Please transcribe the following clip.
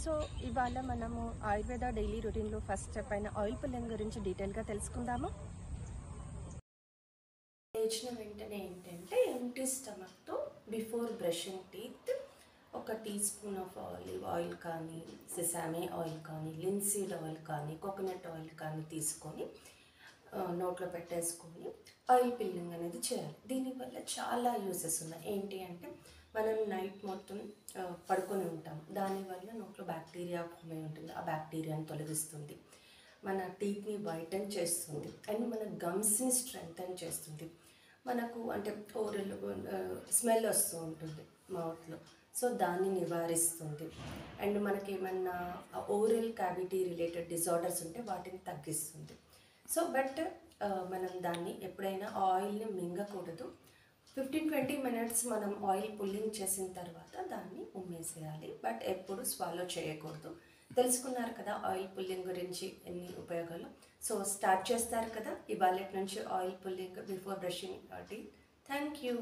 So ఇవాళ మనము Ayurveda daily రొటీన్లో ఫస్ట్ స్టెప్ అయిన ఆయిల్ పుల్లింగ్ గురించి డీటెయిల్గా తెలుసుకుందాము. లేచిన వెంటనే ఏంటంటే ఎంటీ స్టమక్తో బిఫోర్ బ్రషింగ్ టీత్ ఒక teaspoon of olive oil కానీ, సెసామే ఆయిల్ కానీ, లిన్సీడ్ ఆయిల్ కానీ, కోకోనట్ ఆయిల్ కానీ తీసుకొని నోట్లో పెట్టేసుకొని ఆయిల్ పిల్లింగ్ అనేది చేయాలి. దీనివల్ల చాలా యూజెస్ ఉన్నాయి. ఏంటి అంటే మనం నైట్ మొత్తం పడుకొని ఉంటాం, దానివల్ల నోట్లో బ్యాక్టీరియా ఫామ్ అయి ఉంటుంది. ఆ బ్యాక్టీరియాని తొలగిస్తుంది, మన టీత్ని వైటన్ చేస్తుంది, అండ్ మన గమ్స్ని స్ట్రెంగ్తన్ చేస్తుంది. మనకు అంటే ఓరల్ స్మెల్ వస్తూ ఉంటుంది మౌత్లో, సో దాన్ని నివారిస్తుంది. అండ్ మనకి ఏమన్నా ఓరల్ క్యావిటీ రిలేటెడ్ డిజార్డర్స్ ఉంటే వాటిని తగ్గిస్తుంది. సో బట్ మనం దాన్ని ఎప్పుడైనా ఆయిల్ని మింగకూడదు. 15-20 మినిట్స్ మనం ఆయిల్ పుల్లింగ్ చేసిన తర్వాత దాన్ని ఉమ్మేసేయాలి, బట్ ఎప్పుడు స్వాలో చేయకూడదు. తెలుసుకున్నారు కదా ఆయిల్ పుల్లింగ్ గురించి ఎన్ని ఉపయోగాలు. సో స్టార్ట్ చేస్తారు కదా ఇవాళ నుంచి oil pulling before brushing teeth. Thank you.